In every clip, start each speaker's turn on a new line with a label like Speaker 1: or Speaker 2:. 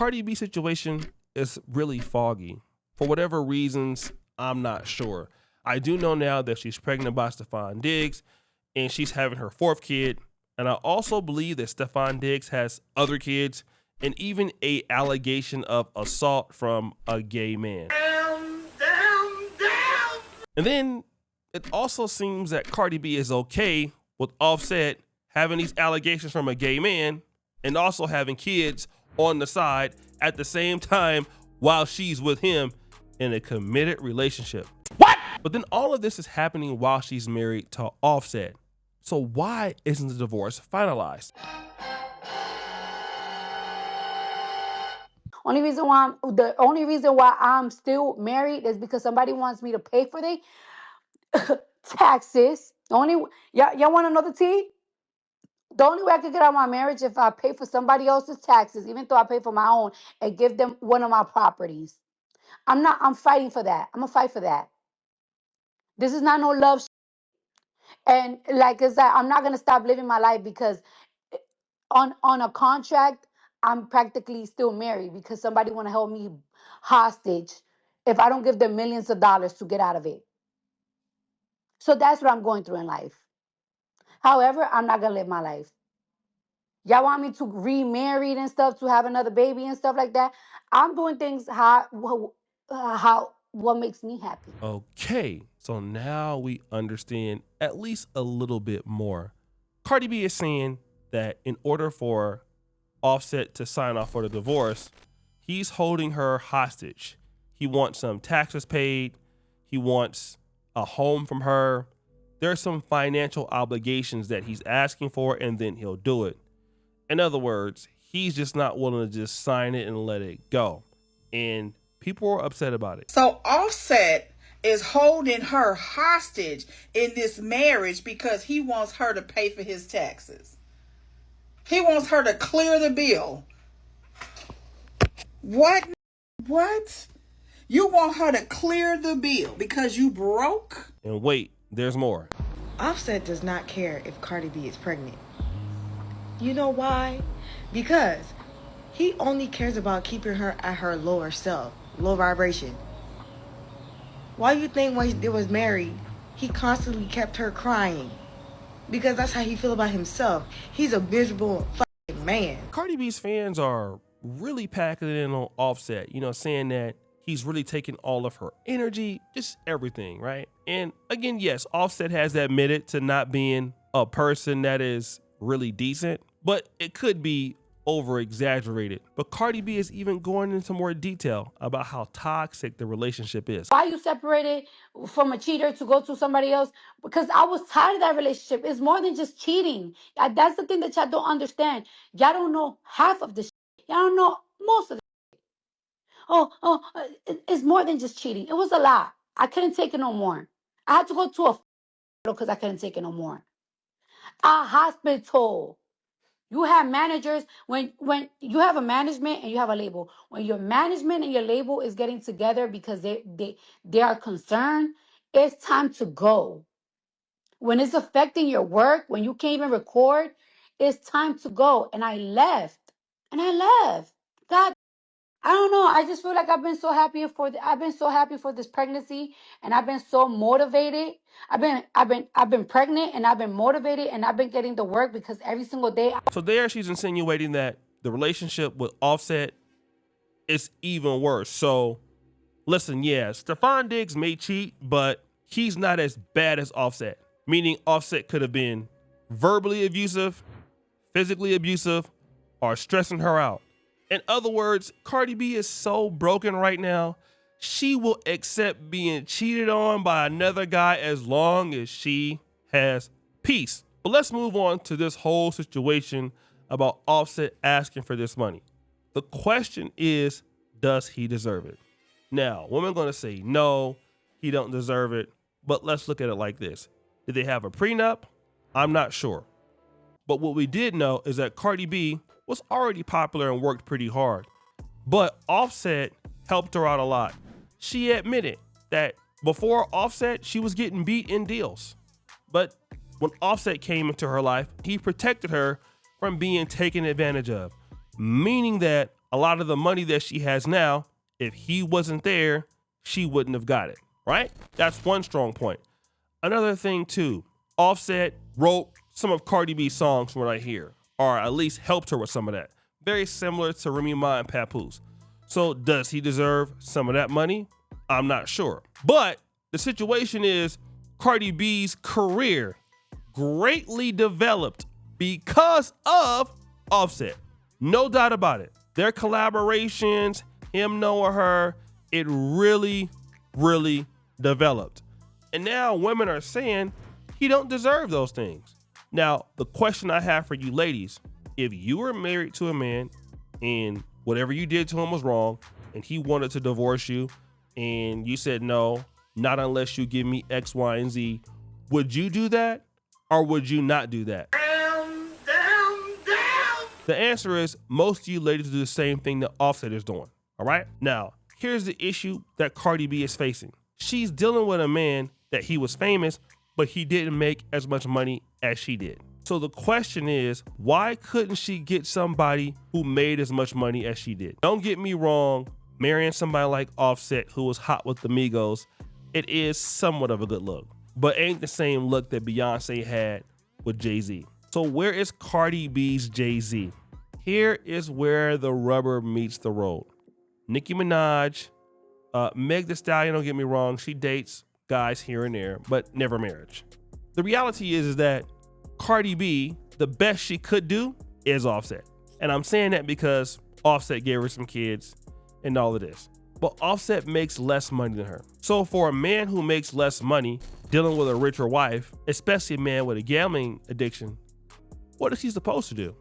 Speaker 1: Cardi B situation is really foggy. For whatever reasons, I'm not sure. I do know now that she's pregnant by Stephon Diggs and she's having her 4th kid. And I also believe that Stephon Diggs has other kids and even a allegation of assault from a gay man. And then it also seems that Cardi B is okay with Offset having these allegations from a gay man and also having kids on the side at the same time while she's with him in a committed relationship. What? But then all of this is happening while she's married to Offset. So why isn't the divorce finalized?
Speaker 2: The only reason why I'm still married is because somebody wants me to pay for their taxes. Y'all want to know the tea? The only way I could get out of my marriage if I pay for somebody else's taxes, even though I pay for my own, and give them one of my properties. I'm fighting for that. I'm gonna fight for that. This is not no love. And like I said, I'm not gonna stop living my life because on a contract, I'm practically still married because somebody want to hold me hostage if I don't give them millions of dollars to get out of it. So that's what I'm going through in life. However, I'm not gonna live my life. Y'all want me to remarry and stuff, to have another baby and stuff like that? I'm doing things what makes me happy.
Speaker 1: Okay, so now we understand at least a little bit more. Cardi B is saying that in order for Offset to sign off for the divorce, he's holding her hostage. He wants some taxes paid. He wants a home from her. There's some financial obligations that he's asking for, and then he'll do it. In other words, he's just not willing to just sign it and let it go. And people are upset about it.
Speaker 3: So Offset is holding her hostage in this marriage because he wants her to pay for his taxes. He wants her to clear the bill. What? You want her to clear the bill because you broke?
Speaker 1: And wait, there's more.
Speaker 4: Offset does not care if Cardi B is pregnant. You know why? Because he only cares about keeping her at her lower self, low vibration. Why you think when they was married, he constantly kept her crying? Because that's how he feel about himself. He's a miserable fucking man.
Speaker 1: Cardi B's fans are really packing it in on Offset, saying that he's really taking all of her energy, just everything, right? And again, yes, Offset has admitted to not being a person that is really decent, but it could be over exaggerated. But Cardi B is even going into more detail about how toxic the relationship is.
Speaker 2: Why you separated from a cheater to go to somebody else? Because I was tired of that relationship. It's more than just cheating. That's the thing that y'all don't understand. Y'all don't know half of the shit. Y'all don't know most of the shit. It's more than just cheating. It was a lot. I couldn't take it no more. I had to go to a because I couldn't take it no more. A hospital. You have managers when you have a management and you have a label. When your management and your label is getting together because they are concerned, it's time to go. When it's affecting your work, when you can't even record, it's time to go. And I left. God, I don't know. I just feel like I've been so happy for this pregnancy, and I've been so motivated. I've been pregnant, and I've been motivated, and I've been getting the work because every single day.
Speaker 1: So there she's insinuating that the relationship with Offset is even worse. So listen, yeah, Stephon Diggs may cheat, but he's not as bad as Offset. Meaning Offset could have been verbally abusive, physically abusive, or stressing her out. In other words, Cardi B is so broken right now, she will accept being cheated on by another guy as long as she has peace. But let's move on to this whole situation about Offset asking for this money. The question is, does he deserve it? Now, women gonna say no, he don't deserve it, but let's look at it like this. Did they have a prenup? I'm not sure. But what we did know is that Cardi B was already popular and worked pretty hard. But Offset helped her out a lot. She admitted that before Offset, she was getting beat in deals. But when Offset came into her life, he protected her from being taken advantage of, meaning that a lot of the money that she has now, if he wasn't there, she wouldn't have got it, right? That's one strong point. Another thing too, Offset wrote some of Cardi B's songs from what I hear, or at least helped her with some of that. Very similar to Remy Ma and Papoose. So does he deserve some of that money? I'm not sure. But the situation is Cardi B's career greatly developed because of Offset. No doubt about it. Their collaborations, him knowing her, it really, really developed. And now women are saying he don't deserve those things. Now, the question I have for you ladies, if you were married to a man and whatever you did to him was wrong and he wanted to divorce you and you said, no, not unless you give me X, Y, and Z, would you do that or would you not do that? The answer is most of you ladies do the same thing that Offset is doing, all right? Now, here's the issue that Cardi B is facing. She's dealing with a man that he was famous, but he didn't make as much money as she did. So the question is, why couldn't she get somebody who made as much money as she did? Don't get me wrong, marrying somebody like Offset who was hot with the Migos, it is somewhat of a good look, but ain't the same look that Beyonce had with Jay-Z. So where is Cardi B's Jay-Z? Here is where the rubber meets the road. Nicki Minaj, Meg Thee Stallion, don't get me wrong, she dates guys here and there, but never marriage. The reality is that Cardi B, the best she could do is Offset. And I'm saying that because Offset gave her some kids and all of this. But Offset makes less money than her. So for a man who makes less money dealing with a richer wife, especially a man with a gambling addiction, what is he supposed to do?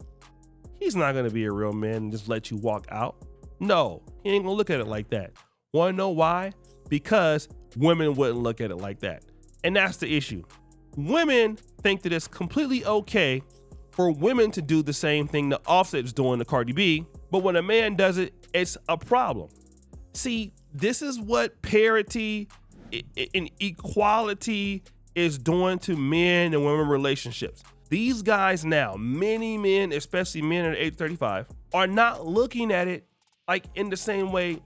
Speaker 1: He's not gonna be a real man and just let you walk out. No, he ain't gonna look at it like that. Wanna know why? Because women wouldn't look at it like that. And that's the issue. Women think that it's completely okay for women to do the same thing that Offset is doing to Cardi B, but when a man does it, it's a problem. See, this is what parity and equality is doing to men and women relationships. These guys now, many men, especially men at age 35, are not looking at it like in the same way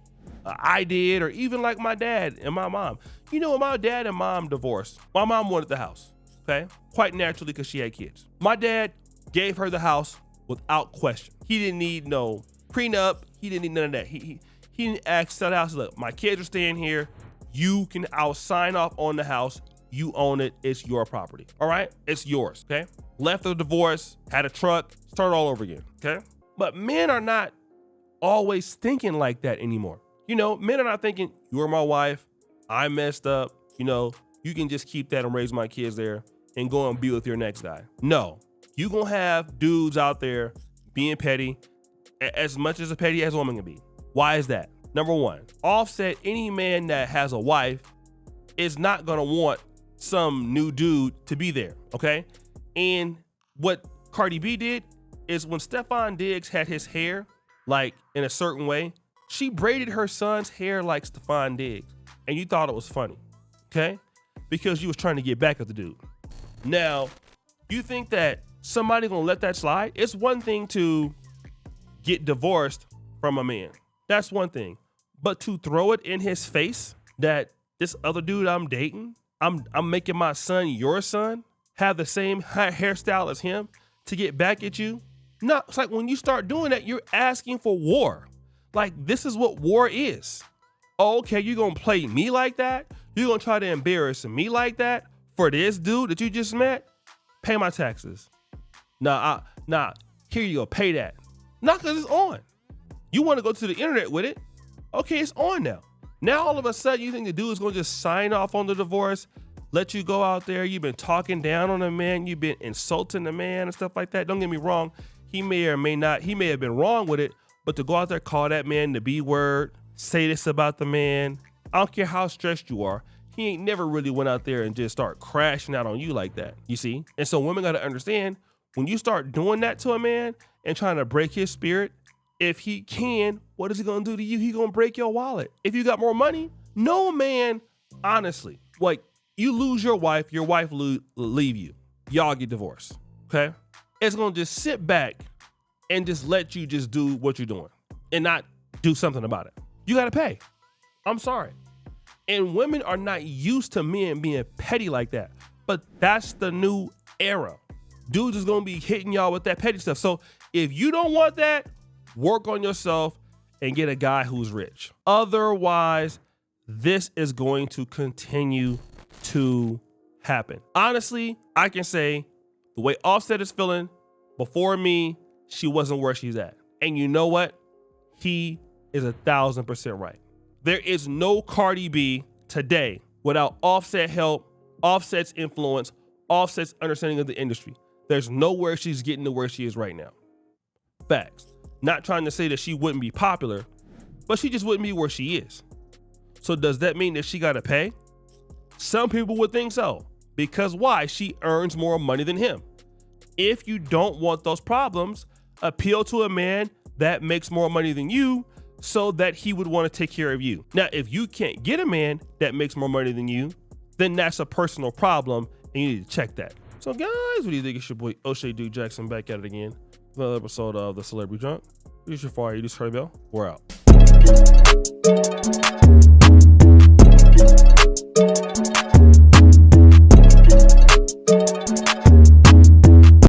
Speaker 1: I did, or even like my dad and my mom. You know, when my dad and mom divorced, my mom wanted the house, okay? Quite naturally, because she had kids. My dad gave her the house without question. He didn't need no prenup. He didn't need none of that. He didn't ask, sell the house. Look, my kids are staying here. I'll sign off on the house. You own it. It's your property. All right? It's yours, okay? Left the divorce, had a truck, start all over again, okay? But men are not always thinking like that anymore. You know, men are not thinking, you're my wife, I messed up, you know, you can just keep that and raise my kids there and go and be with your next guy. No, you gonna have dudes out there being petty, as much as a petty as a woman can be. Why is that? Number one, Offset, any man that has a wife is not gonna want some new dude to be there, okay? And what Cardi B did is when Stefan Diggs had his hair, like in a certain way, she braided her son's hair like Stefan Diggs, and you thought it was funny, okay? Because you was trying to get back at the dude. Now, you think that somebody gonna let that slide? It's one thing to get divorced from a man. That's one thing. But to throw it in his face that this other dude I'm dating, I'm making my son your son, have the same hairstyle as him to get back at you? No, it's like when you start doing that, you're asking for war. Like, this is what war is. Oh, okay, you're gonna play me like that? You're gonna try to embarrass me like that for this dude that you just met? Pay my taxes. Nah, here you go, pay that. Not because it's on. You wanna go to the internet with it? Okay, it's on now. Now all of a sudden you think the dude is gonna just sign off on the divorce, let you go out there, you've been talking down on a man, you've been insulting the man and stuff like that. Don't get me wrong, he may or may not, he may have been wrong with it, but to go out there, call that man the B word, say this about the man, I don't care how stressed you are, he ain't never really went out there and just start crashing out on you like that, you see? And so women gotta understand, when you start doing that to a man and trying to break his spirit, if he can, what is he gonna do to you? He gonna break your wallet. If you got more money, no man, honestly, like you lose your wife leave you, y'all get divorced, okay? It's gonna just sit back and just let you just do what you're doing. and not do something about it. You got to pay. I'm sorry. And women are not used to men being petty like that. But that's the new era. Dudes is going to be hitting y'all with that petty stuff. So if you don't want that, work on yourself and get a guy who's rich. Otherwise, this is going to continue to happen. Honestly, I can say the way Offset is feeling, before me, she wasn't where she's at. And you know what? He is 1,000% right. There is no Cardi B today without Offset help, Offset's influence, Offset's understanding of the industry. There's nowhere she's getting to where she is right now. Facts. Not trying to say that she wouldn't be popular, but she just wouldn't be where she is. So does that mean that she got to pay? Some people would think so. Because why? She earns more money than him. If you don't want those problems, appeal to a man that makes more money than you so that he would want to take care of you. Now, if you can't get a man that makes more money than you, then that's a personal problem and you need to check that. So guys, what do you think? It's your boy O'Shea Duke Jackson back at it again. Another episode of The Celebrity Drunk. This is your fire. You just heard Bell. We're out.